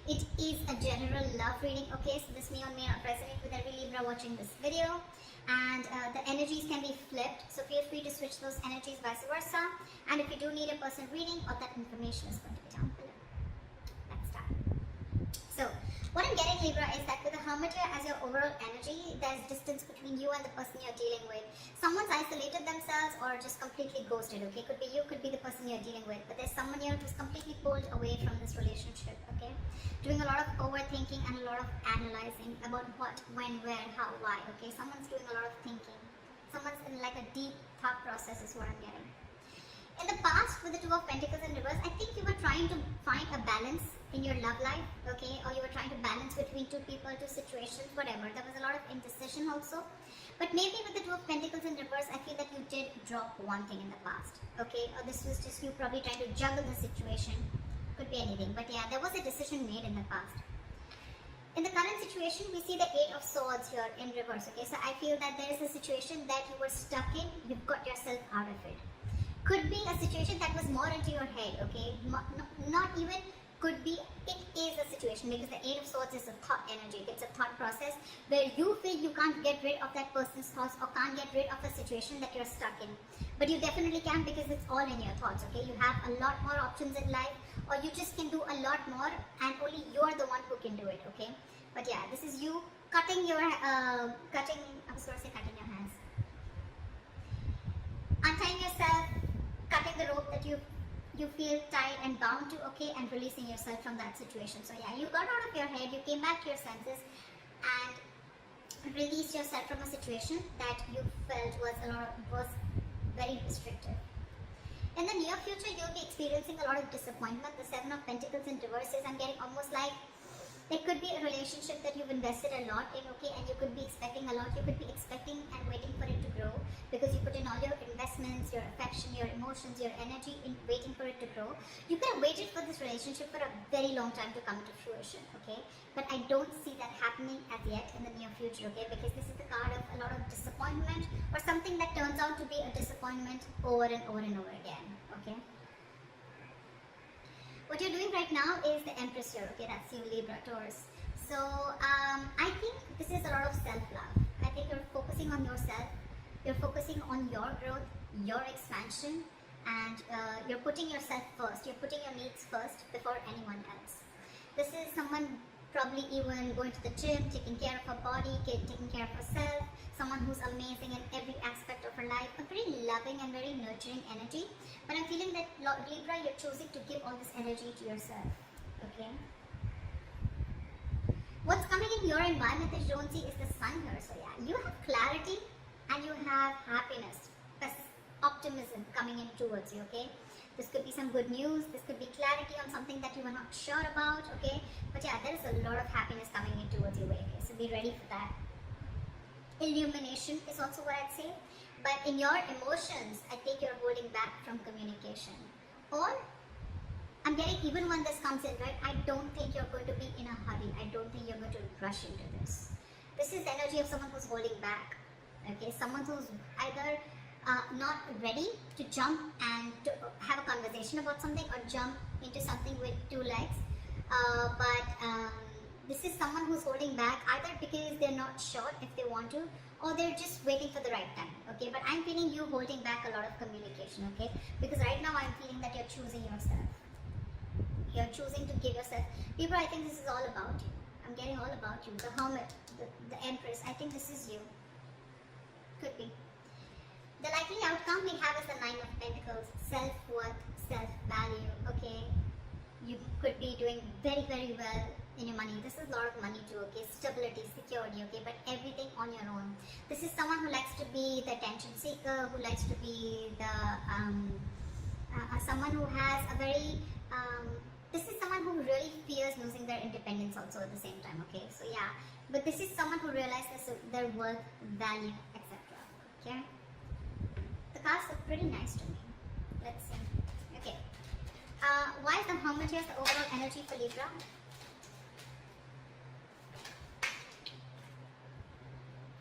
It is a general love reading, okay? So this may or may not resonate with every Libra watching this video. And the energies can be flipped, so feel free to switch those energies, vice versa. And if you do need a personal reading, all that information is going to be down below. Let's start. So, what I'm getting, Libra, is that with the Hermit here as your overall energy, there's distance between you and the person you're dealing with. Someone's isolated themselves or just completely ghosted, okay? Could be you, could be the person you're dealing with. But there's someone here who's completely pulled away from this relationship, okay? Doing a lot of overthinking and a lot of analyzing about what, when, where, how, why, okay? Someone's doing a lot of thinking. Someone's in like a deep thought process is what I'm getting. In the past, with the Two of Pentacles in reverse, I think you were trying to find a balance in your love life, okay? Or you were trying to balance between two people, two situations, whatever. There was a lot of indecision also. But maybe with the Two of Pentacles in reverse, I feel that you did drop one thing in the past, okay? Or this was just you probably trying to juggle the situation. Could be anything. But yeah, there was a decision made in the past. In the current situation, we see the Eight of Swords here in reverse, okay? So I feel that there is a situation that you were stuck in. You've got yourself out of it. Could be a situation that was more into your head, okay? Not even could be, it is a situation, because the Eight of Swords is a thought energy. It's a thought process where you feel you can't get rid of that person's thoughts or can't get rid of a situation that you're stuck in. But you definitely can, because it's all in your thoughts, okay? You have a lot more options in life, or you just can do a lot more and only you're the one who can do it, okay? But yeah, this is you cutting your, I was going to say cutting your hands. Untying yourself, cutting the rope that you feel tied and bound to, okay, and releasing yourself from that situation. So yeah, you got out of your head, you came back to your senses and released yourself from a situation that you felt was very restrictive. In the near future, you'll be experiencing a lot of disappointment. The Seven of Pentacles in reverse is, I'm getting almost like there could be a relationship that you've invested a lot in, okay, and you could be expecting a lot. You could be expecting and waiting for it to grow, because you put in all your investments, your affection, your emotions, your energy in waiting for it to grow. You could have waited for this relationship for a very long time to come to fruition, okay? But I don't see that happening as yet in the near future, okay? Because this is the card of a lot of disappointment, or something that turns out to be a disappointment over and over and over again, okay? What you're doing right now is the Empress here, okay? That's you, Libra, Taurus. So, I think this is a lot of self-love. I think you're focusing on yourself. You're focusing on your growth, your expansion, and you're putting yourself first. You're putting your needs first before anyone else. This is someone probably even going to the gym, taking care of her body, taking care of herself, someone who's amazing in every aspect of her life, a very loving and very nurturing energy. But I'm feeling that, Libra, you're choosing to give all this energy to yourself, okay? What's coming in your environment that you don't see is the Sun here. So yeah, you have clarity and you have happiness, optimism coming in towards you, okay? This could be some good news, this could be clarity on something that you were not sure about, okay? But yeah, there is a lot of happiness coming in towards your way, okay? So be ready for that. Illumination is also what I'd say. But in your emotions, I think you're holding back from communication. Or, I'm getting, even when this comes in, right, I don't think you're going to be in a hurry. I don't think you're going to rush into this. This is the energy of someone who's holding back, okay? Someone who's either not ready to jump and to have a conversation about something, or jump into something with two legs. This is someone who's holding back, either because they're not sure if they want to, or they're just waiting for the right time, okay? But I'm feeling you holding back a lot of communication, okay? Because right now I'm feeling that you're choosing yourself. You're choosing to give yourself. Libra, I think this is all about you. I'm getting all about you. The Hermit, the Empress, I think this is you. Could be. The likely outcome we have is the Nine of Pentacles, self-worth, self-value, okay? You could be doing very, very well in your money. This is a lot of money too, okay? Stability, security, okay? But everything on your own. This is someone who likes to be the attention seeker, who likes to be the, someone who has a very, this is someone who really fears losing their independence also at the same time, okay? So yeah, but this is someone who realizes their worth, value, etc., okay? The cards look pretty nice to me. Let's see. Okay. Why is the Hermit here the overall energy for Libra?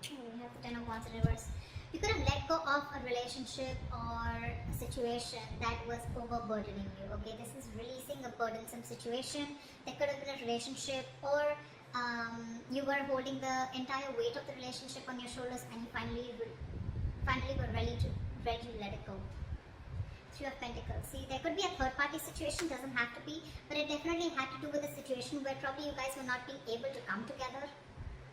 We have the Ten of Wands in reverse. You could have let go of a relationship or a situation that was overburdening you. Okay, this is releasing a burdensome situation. That could have been a relationship, or you were holding the entire weight of the relationship on your shoulders, and you finally were ready to let it go. Three of Pentacles. See, there could be a third party situation, doesn't have to be, but it definitely had to do with a situation where probably you guys were not being able to come together.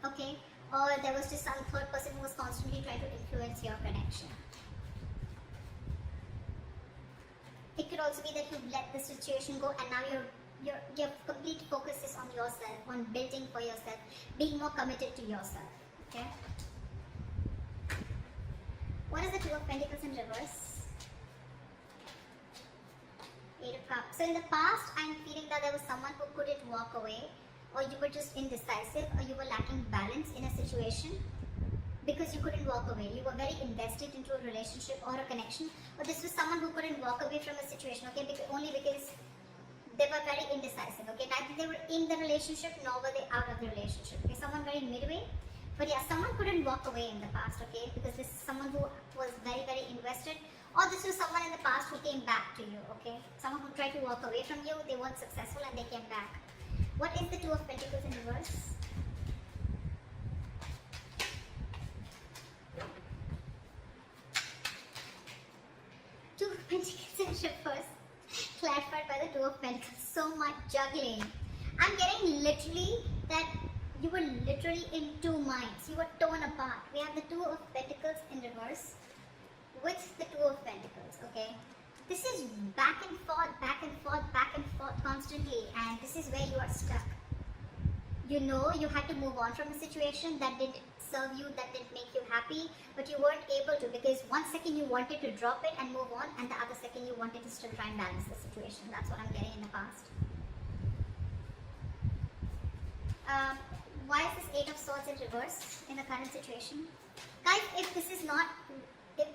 Okay, or there was just some third person who was constantly trying to influence your connection. It could also be that you let the situation go, and now your complete focus is on yourself, on building for yourself, being more committed to yourself. Okay. What is the Two of Pentacles in reverse? Eight of Cups. So in the past, I'm feeling that there was someone who couldn't walk away, or you were just indecisive, or you were lacking balance in a situation because you couldn't walk away. You were very invested into a relationship or a connection, or this was someone who couldn't walk away from a situation, okay, only because they were very indecisive, okay. Neither they were in the relationship nor were they out of the relationship, okay. Someone very midway, but yeah, someone couldn't walk away in the past, okay, because this is someone who was very, very invested, or this was someone in the past who came back to you, okay. Someone who tried to walk away from you, they weren't successful and they came back. What is the Two of Pentacles in reverse? Two of Pentacles in reverse, clarified by the Two of Pentacles. So much juggling. I'm getting literally that you were literally in two minds. You were torn apart. We have the Two of Pentacles in reverse with the Two of Pentacles, okay? This is back and forth, back and forth, back and forth constantly, and this is where you are stuck. You know you had to move on from a situation that didn't serve you, that didn't make you happy, but you weren't able to, because one second you wanted to drop it and move on, and the other second you wanted to still try and balance the situation. That's what I'm getting in the past. Why is this Eight of Swords in reverse in the current situation? Guys, if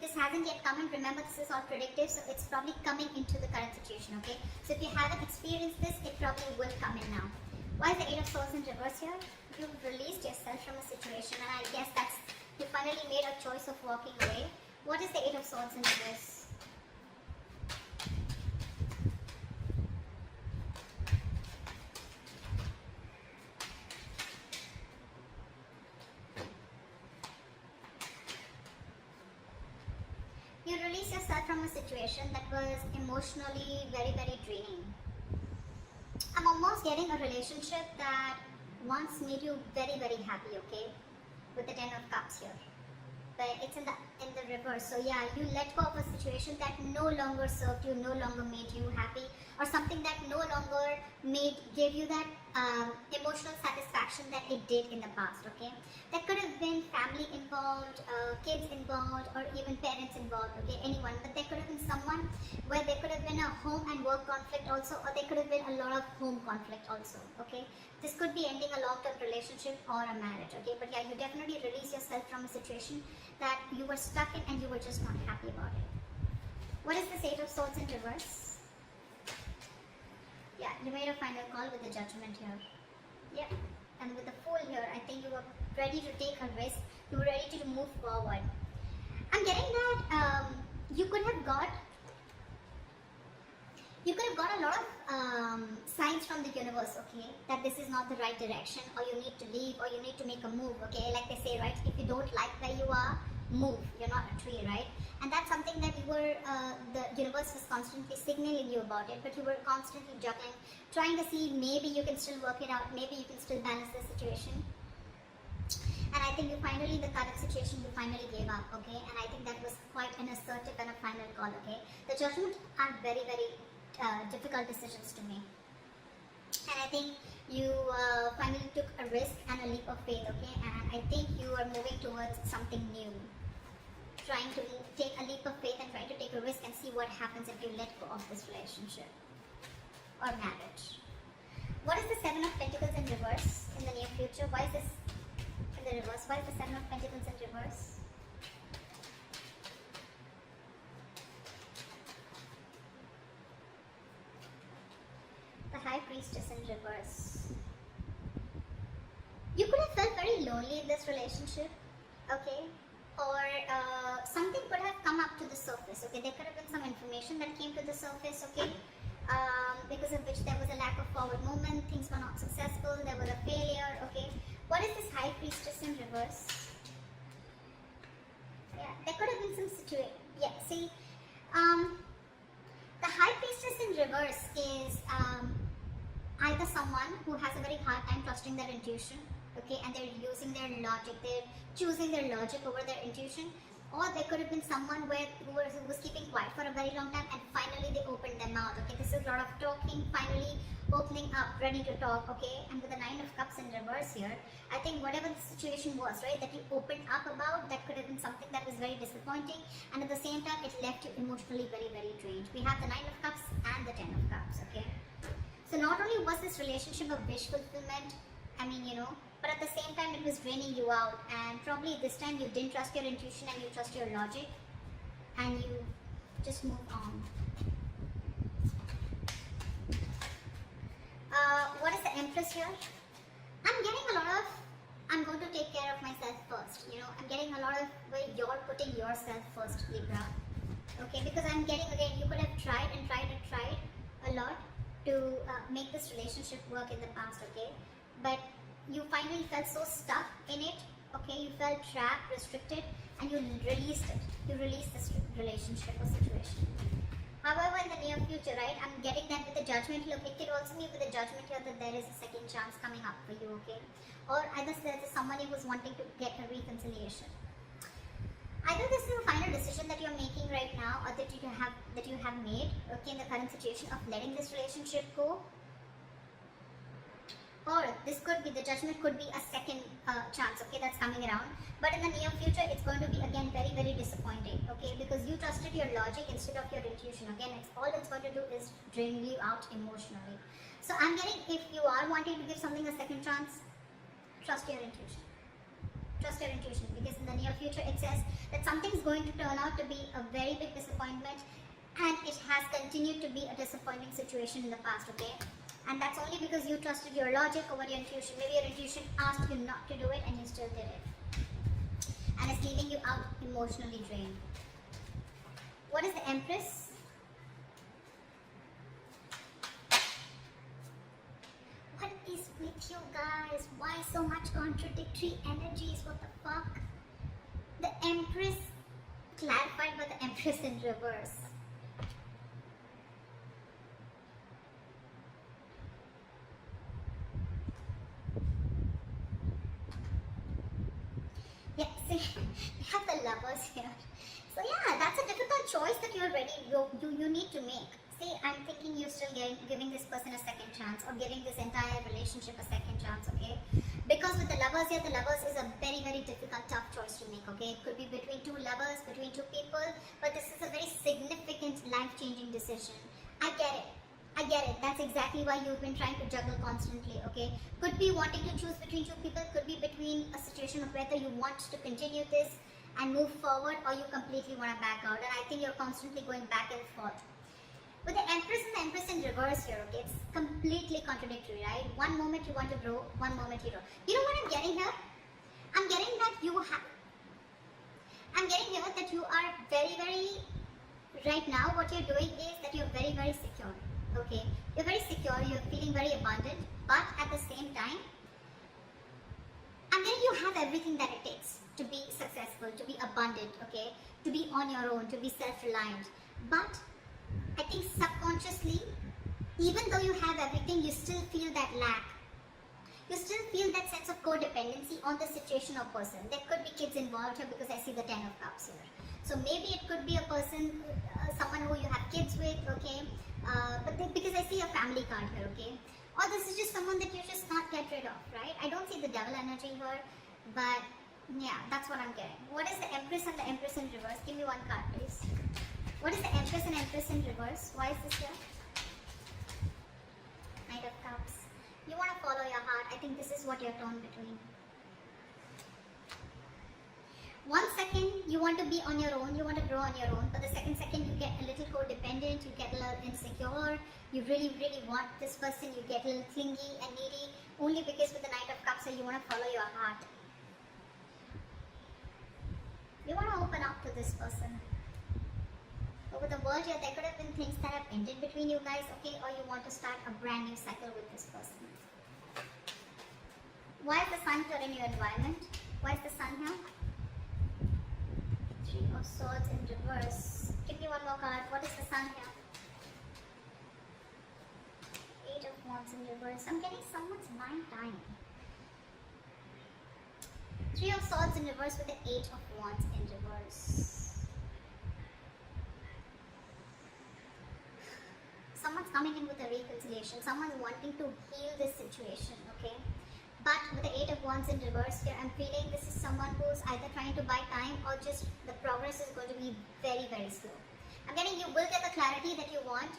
this hasn't yet come in, remember this is all predictive, so it's probably coming into the current situation, okay? So if you haven't experienced this, it probably will come in now. Why is the Eight of Swords in reverse here? You've released yourself from a situation, and I guess that's, you finally made a choice of walking away. What is the Eight of Swords in reverse? You release yourself from a situation that was emotionally very, very draining. I'm almost getting a relationship that once made you very, very happy, okay? With the Ten of Cups here. But it's in the reverse. So yeah, you let go of a situation that no longer served you, no longer made you happy, or something that no longer gave you that emotional satisfaction that it did in the past, okay? That could have been family involved, kids involved, or even parents involved, okay? Anyone. But there could have been someone where there could have been a home and work conflict also, or there could have been a lot of home conflict also, okay? This could be ending a long-term relationship or a marriage, okay? But yeah, you definitely release yourself from a situation that you were stuck in and you were just not happy about it. What is this Eight of Swords in reverse? Yeah, you made a final call with the Judgment here. Yeah, and with the Fool here, I think you were ready to take a risk. You were ready to move forward. I'm getting that you could have got a lot of signs from the universe, okay, that this is not the right direction, or you need to leave, or you need to make a move, okay, like they say, right, if you don't like where you are, move, you're not a tree, right? And that's something that you were, the universe was constantly signaling you about it, but you were constantly juggling, trying to see maybe you can still work it out, maybe you can still balance the situation. And I think you finally, the current situation, you finally gave up, okay, and I think that was quite an assertive and a final call, okay. The Judgment are very, very difficult decisions to make, and I think you finally took a risk and a leap of faith, okay, and I think you are moving towards something new, trying to take a leap of faith and try to take a risk and see what happens if you let go of this relationship or marriage. What is the Seven of Pentacles in reverse in the near future? Why is this in the reverse? Why is the Seven of Pentacles in reverse? High Priestess in reverse. You could have felt very lonely in this relationship, okay? or something could have come up to the surface. Okay, there could have been some information that came to the surface. Okay, because of which there was a lack of forward movement, things were not successful, there was a failure. Okay, what is this High Priestess in reverse? Yeah, there could have been some situation. Yeah, see, the High Priestess in reverse is either someone who has a very hard time trusting their intuition, okay, and they're using their logic, they're choosing their logic over their intuition, or there could have been someone who was keeping quiet for a very long time and finally they opened their mouth. Okay, this is a lot of talking, finally opening up, ready to talk. Okay, and with the Nine of Cups in reverse here, I think whatever the situation was, right, that you opened up about, that could have been something that was very disappointing, and at the same time it left you emotionally very, very drained. We have the Nine of Cups and the Ten of Cups. Okay, so not only was this relationship a wish fulfillment, I mean, but at the same time it was draining you out, and probably this time you didn't trust your intuition and you trust your logic, and you just moved on. What is the Empress here? I'm getting a lot of, I'm going to take care of myself first. I'm getting a lot of where you're putting yourself first, Libra. Okay, because I'm getting, again, you could have tried and tried and tried a lot to make this relationship work in the past. Okay, but you finally felt so stuck in it. Okay, you felt trapped, restricted, and you released it. You released this relationship or situation. However, in the near future, right, I'm getting that with the Judgment. Look, it could also mean with the Judgment here that there is a second chance coming up for you. Okay, or either there's somebody who's wanting to get a reconciliation. Either this is a final decision that you're making right now, or that you have made, okay, in the current situation of letting this relationship go. Or this could be, the Judgment could be a second chance, okay, that's coming around. But in the near future, it's going to be, again, very, very disappointing, okay, because you trusted your logic instead of your intuition. Again, all it's going to do is drain you out emotionally. So I'm getting, if you are wanting to give something a second chance, trust your intuition. Trust your intuition, because in the near future, it says that something's going to turn out to be a very big disappointment, and it has continued to be a disappointing situation in the past, okay? And that's only because you trusted your logic over your intuition. Maybe your intuition asked you not to do it and you still did it. And it's leaving you out emotionally drained. What is the Empress? What is with you guys? Why so much contradictory energies? What the fuck? The Empress clarified by the Empress in reverse. Yeah, see, we have the Lovers here. So yeah, that's a difficult choice that you need to make. See, I'm thinking you're still giving this person a second chance, or giving this entire relationship a second chance, okay? Because with the Lovers here, the Lovers is a very, very difficult, tough choice to make, okay? It could be between two lovers, between two people, but this is a very significant, life-changing decision. I get it. That's exactly why you've been trying to juggle constantly, okay? Could be wanting to choose between two people, could be between a situation of whether you want to continue this and move forward, or you completely want to back out. And I think you're constantly going back and forth. With the Empress and the Empress in reverse here, okay, it's completely contradictory, right? One moment you want to grow, one moment you don't. You know what I'm getting here? I'm getting that you are very, very, right now what you're doing is that you're very, very secure. Okay, you're very secure, you're feeling very abundant, but at the same time, you have everything that it takes to be successful, to be abundant, okay, to be on your own, to be self-reliant. But I think subconsciously, even though you have everything, you still feel that lack. You still feel that sense of codependency on the situation or person. There could be kids involved here because I see the Ten of Cups here. So maybe it could be a person, someone who you have kids with, okay, because I see a family card here, okay. Or this is just someone that you just can't get rid of, right? I don't see the Devil energy here, but yeah, that's what I'm getting. What is the Empress and the Empress in reverse? Give me one card, please. What is the Empress and Empress in reverse? Why is this here? Knight of Cups. You want to follow your heart. I think this is what you're torn between. 1 second, you want to be on your own, you want to grow on your own, but the second you get a little codependent, you get a little insecure, you really, really want this person, you get a little clingy and needy, only because with the Knight of Cups, you want to follow your heart. You out to this person. But with the world here, there could have been things that have ended between you guys, okay? Or you want to start a brand new cycle with this person. Why is the sun here in your environment? Why is the sun here? Three of Swords in reverse. Give me one more card. What is the sun here? Eight of Wands in reverse. I'm getting someone's mind time. Three of Swords in reverse with the Eight of Wands in reverse. Someone's coming in with a reconciliation. Someone's wanting to heal this situation, okay? But with the Eight of Wands in reverse here, I'm feeling this is someone who's either trying to buy time or just the progress is going to be very, very slow. I'm getting you will get the clarity that you want.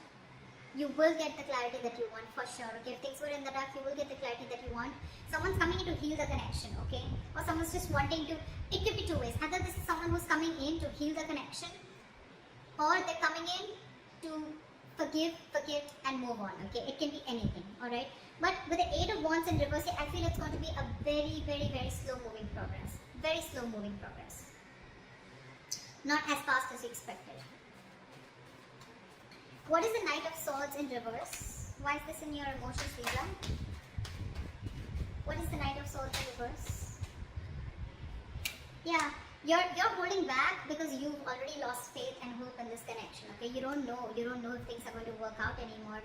You will get the clarity that you want for sure. Okay, if things were in the dark, you will get the clarity that you want. Someone's coming in to heal the connection, okay? Or someone's just wanting to, it could be two ways. Either this is someone who's coming in to heal the connection, or they're coming in to forgive, and move on, okay? It can be anything, alright? But with the Eight of Wands in reverse, I feel it's going to be a very, very, very slow moving progress. Very slow moving progress. Not as fast as you expected. What is the Knight of Swords in reverse? Why is this in your emotions, Libra? What is the Knight of Swords in reverse? Yeah, you're holding back because you've already lost faith and hope in this connection, okay? You don't know if things are going to work out anymore.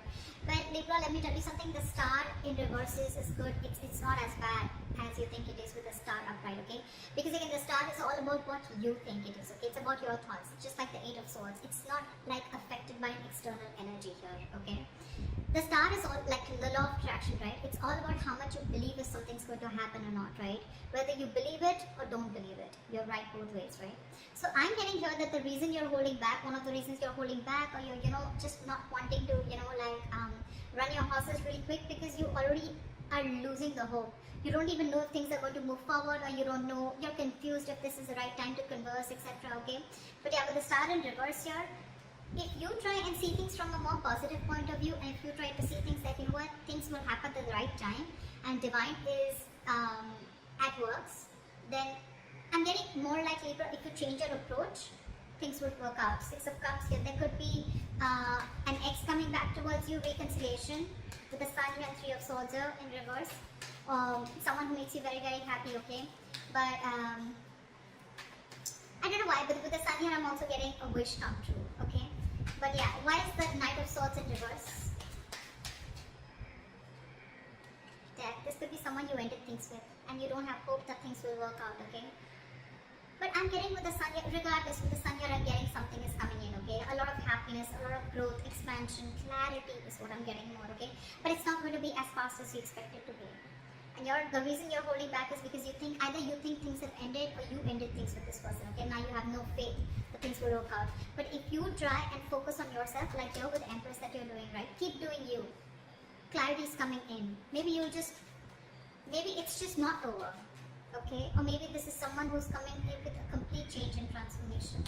But Libra, let me tell you something, the star in reverse is good. It's not as bad as you think it is with the star upright, okay? Because again, the star is all about what you think it is, okay? It's about your thoughts. It's just like the Eight of Swords. It's not like affected by an external energy here, okay? The star is all like the law of attraction, right? It's all about how much you believe if something's going to happen or not, right? Whether you believe it or don't believe it. You're right both ways, right? So I'm getting here that the reason you're holding back, one of the reasons you're holding back, or you're, just not wanting to, run your horses really quick because you already are losing the hope. You don't even know if things are going to move forward, or you don't know, you're confused if this is the right time to converse, etc. Okay? But yeah, with the star in reverse here, if you try and see things from a more positive point of view, and if you try to see things that, you know what, things will happen at the right time, and divine is at works, then I'm getting more like Libra, if you change your approach, things would work out. Six of Cups here, there could be an ex coming back towards you, reconciliation, with the Sun here and Three of Swords here in reverse, someone who makes you very, very happy, okay? But I don't know why, but with the Sun here, I'm also getting a wish come true, okay? But yeah, why is the Knight of Swords in reverse? Death. This could be someone you ended things with, and you don't have hope that things will work out, okay? But I'm getting with the Sun here, regardless, with the Sun here, I'm getting something is coming in, okay? A lot of happiness, a lot of growth, expansion, clarity is what I'm getting more, okay? But it's not going to be as fast as you expect it to be. And the reason you're holding back is because you think, either you think things have ended, or you ended things with this person, okay? Now you have no faith that things will work out. But if you try and focus on yourself, like you're with Empress that you're doing, right? Keep doing you. Clarity is coming in. Maybe it's just not over, okay? Or maybe this is someone who's coming in with a complete change and transformation.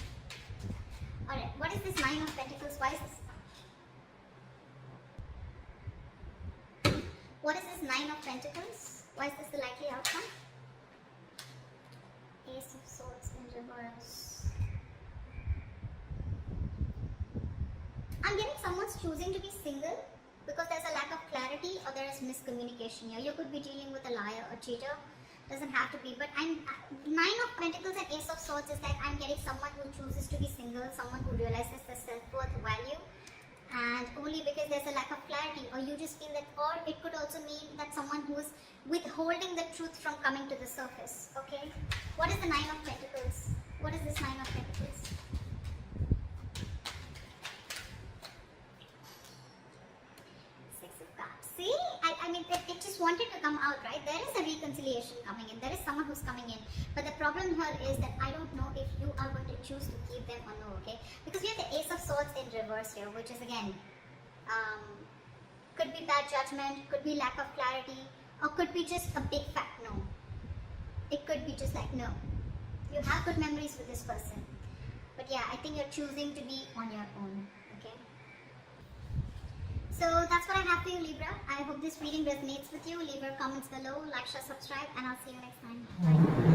Alright, what is this Nine of Pentacles? Why is this? What is this Nine of Pentacles? Why is this the likely outcome? Ace of Swords in reverse. I'm getting someone's choosing to be single because there's a lack of clarity, or there is miscommunication here. You could be dealing with a liar or cheater. Doesn't have to be, but Nine of Pentacles and Ace of Swords is like I'm getting someone who chooses to be single, someone who realizes their self-worth value, and only because there's a lack of clarity, or you just feel that, or it could also mean that someone who is withholding the truth from coming to the surface, okay? What is the Nine of Pentacles? What is this Nine of Pentacles? Six of Cups. See? I mean, it just wanted to come out, right? There is a reconciliation coming in. There is someone who's coming in. But the problem here is that I don't know if you are going to choose to keep them or no, okay? Because we have the Ace of Swords in reverse here, which is again, could be bad judgment, could be lack of clarity, or could be just a big fat no. It could be just like no. You have good memories with this person. But yeah, I think you're choosing to be on your own, okay? So that's what I have for you, Libra. I hope this reading resonates with you. Leave your comments below, like, share, subscribe, and I'll see you next time. Bye.